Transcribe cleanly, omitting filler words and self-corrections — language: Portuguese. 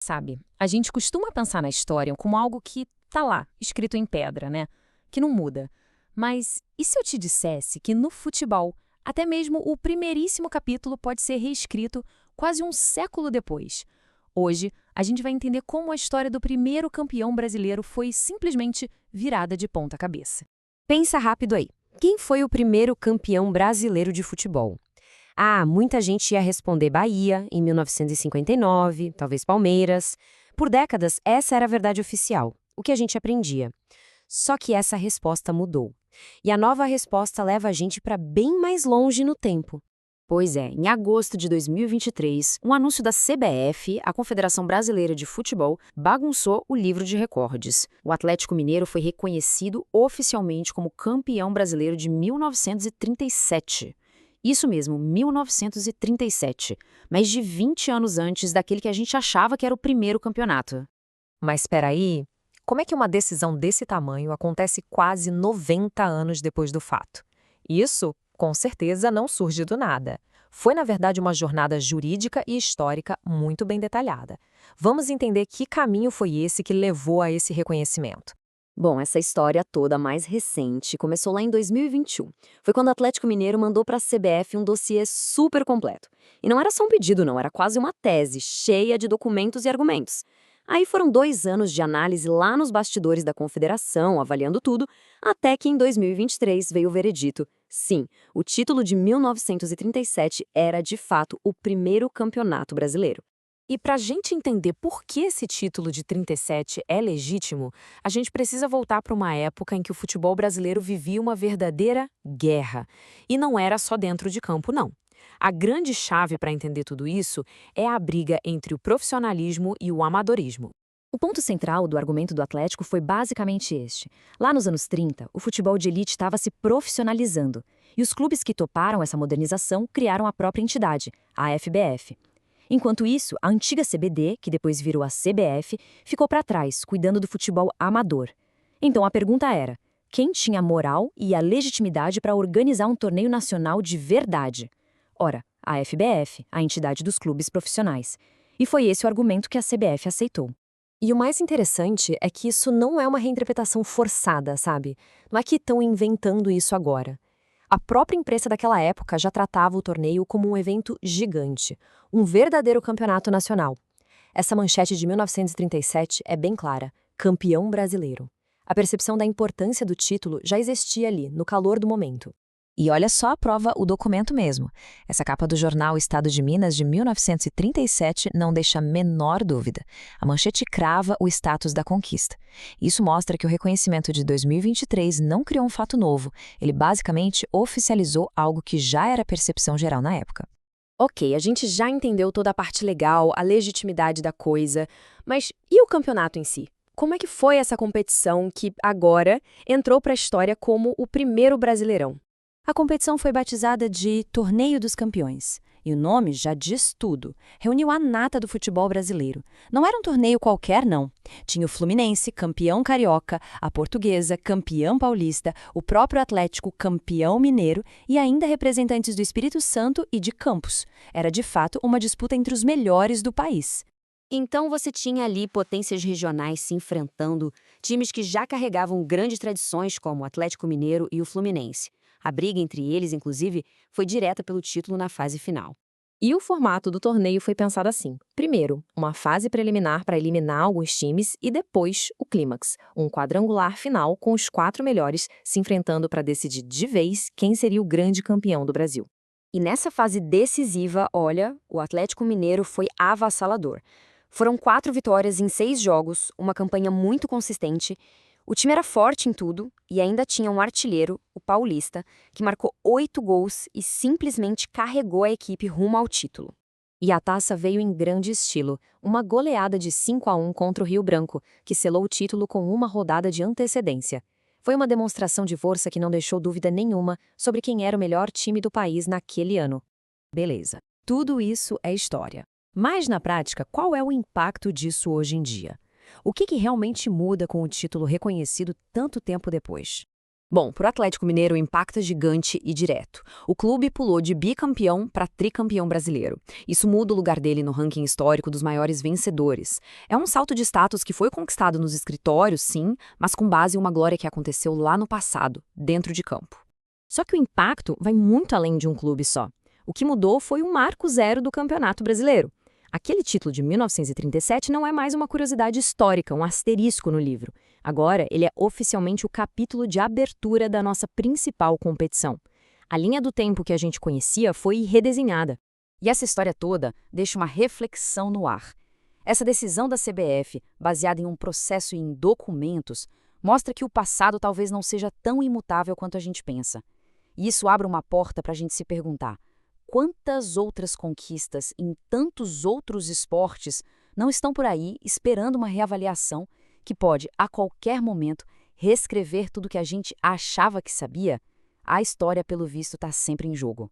Sabe, a gente costuma pensar na história como algo que tá lá, escrito em pedra, né? Que não muda. Mas e se eu te dissesse que no futebol, até mesmo o primeiríssimo capítulo pode ser reescrito quase um século depois? Hoje, a gente vai entender como a história do primeiro campeão brasileiro foi simplesmente virada de ponta cabeça. Pensa rápido aí. Quem foi o primeiro campeão brasileiro de futebol? Ah, muita gente ia responder Bahia, em 1959, talvez Palmeiras. Por décadas, essa era a verdade oficial, o que a gente aprendia. Só que essa resposta mudou. E a nova resposta leva a gente para bem mais longe no tempo. Pois é, em agosto de 2023, um anúncio da CBF, a Confederação Brasileira de Futebol, bagunçou o livro de recordes. O Atlético Mineiro foi reconhecido oficialmente como campeão brasileiro de 1937. Isso mesmo, 1937, mais de 20 anos antes daquele que a gente achava que era o primeiro campeonato. Mas espera aí, como é que uma decisão desse tamanho acontece quase 90 anos depois do fato? Isso, com certeza, não surge do nada. Foi, na verdade, uma jornada jurídica e histórica muito bem detalhada. Vamos entender que caminho foi esse que levou a esse reconhecimento. Bom, essa história toda mais recente começou lá em 2021. Foi quando o Atlético Mineiro mandou para a CBF um dossiê super completo. E não era só um pedido, não, era quase uma tese, cheia de documentos e argumentos. Aí foram 2 anos de análise lá nos bastidores da Confederação, avaliando tudo, até que em 2023 veio o veredito. Sim, o título de 1937 era, de fato, o primeiro campeonato brasileiro. E para a gente entender por que esse título de 37 é legítimo, a gente precisa voltar para uma época em que o futebol brasileiro vivia uma verdadeira guerra. E não era só dentro de campo, não. A grande chave para entender tudo isso é a briga entre o profissionalismo e o amadorismo. O ponto central do argumento do Atlético foi basicamente este. Lá nos anos 30, o futebol de elite estava se profissionalizando, e os clubes que toparam essa modernização criaram a própria entidade, a FBF. Enquanto isso, a antiga CBD, que depois virou a CBF, ficou para trás, cuidando do futebol amador. Então a pergunta era: quem tinha a moral e a legitimidade para organizar um torneio nacional de verdade? Ora, a FBF, a entidade dos clubes profissionais. E foi esse o argumento que a CBF aceitou. E o mais interessante é que isso não é uma reinterpretação forçada, sabe? Não é que estão inventando isso agora. A própria imprensa daquela época já tratava o torneio como um evento gigante, um verdadeiro campeonato nacional. Essa manchete de 1937 é bem clara: campeão brasileiro. A percepção da importância do título já existia ali, no calor do momento. E olha só a prova, o documento mesmo. Essa capa do jornal Estado de Minas de 1937 não deixa a menor dúvida. A manchete crava o status da conquista. Isso mostra que o reconhecimento de 2023 não criou um fato novo. Ele basicamente oficializou algo que já era percepção geral na época. Ok, a gente já entendeu toda a parte legal, a legitimidade da coisa, mas e o campeonato em si? Como é que foi essa competição que agora entrou para a história como o primeiro Brasileirão? A competição foi batizada de Torneio dos Campeões, e o nome já diz tudo. Reuniu a nata do futebol brasileiro. Não era um torneio qualquer, não. Tinha o Fluminense, campeão carioca, a Portuguesa, campeão paulista, o próprio Atlético, campeão mineiro, e ainda representantes do Espírito Santo e de Campos. Era, de fato, uma disputa entre os melhores do país. Então você tinha ali potências regionais se enfrentando, times que já carregavam grandes tradições como o Atlético Mineiro e o Fluminense. A briga entre eles, inclusive, foi direta pelo título na fase final. E o formato do torneio foi pensado assim: primeiro, uma fase preliminar para eliminar alguns times e depois o clímax, um quadrangular final com os 4 melhores se enfrentando para decidir de vez quem seria o grande campeão do Brasil. E nessa fase decisiva, olha, o Atlético Mineiro foi avassalador. Foram 4 vitórias em 6 jogos, uma campanha muito consistente. O time era forte em tudo e ainda tinha um artilheiro, o Paulista, que marcou 8 gols e simplesmente carregou a equipe rumo ao título. E a taça veio em grande estilo, uma goleada de 5-1 contra o Rio Branco, que selou o título com uma rodada de antecedência. Foi uma demonstração de força que não deixou dúvida nenhuma sobre quem era o melhor time do país naquele ano. Beleza, tudo isso é história. Mas na prática, qual é o impacto disso hoje em dia? O que realmente muda com o título reconhecido tanto tempo depois? Bom, para o Atlético Mineiro o impacto é gigante e direto. O clube pulou de bicampeão para tricampeão brasileiro. Isso muda o lugar dele no ranking histórico dos maiores vencedores. É um salto de status que foi conquistado nos escritórios, sim, mas com base em uma glória que aconteceu lá no passado, dentro de campo. Só que o impacto vai muito além de um clube só. O que mudou foi o marco zero do Campeonato Brasileiro. Aquele título de 1937 não é mais uma curiosidade histórica, um asterisco no livro. Agora, ele é oficialmente o capítulo de abertura da nossa principal competição. A linha do tempo que a gente conhecia foi redesenhada. E essa história toda deixa uma reflexão no ar. Essa decisão da CBF, baseada em um processo e em documentos, mostra que o passado talvez não seja tão imutável quanto a gente pensa. E isso abre uma porta para a gente se perguntar: quantas outras conquistas em tantos outros esportes não estão por aí esperando uma reavaliação que pode, a qualquer momento, reescrever tudo que a gente achava que sabia? A história, pelo visto, está sempre em jogo.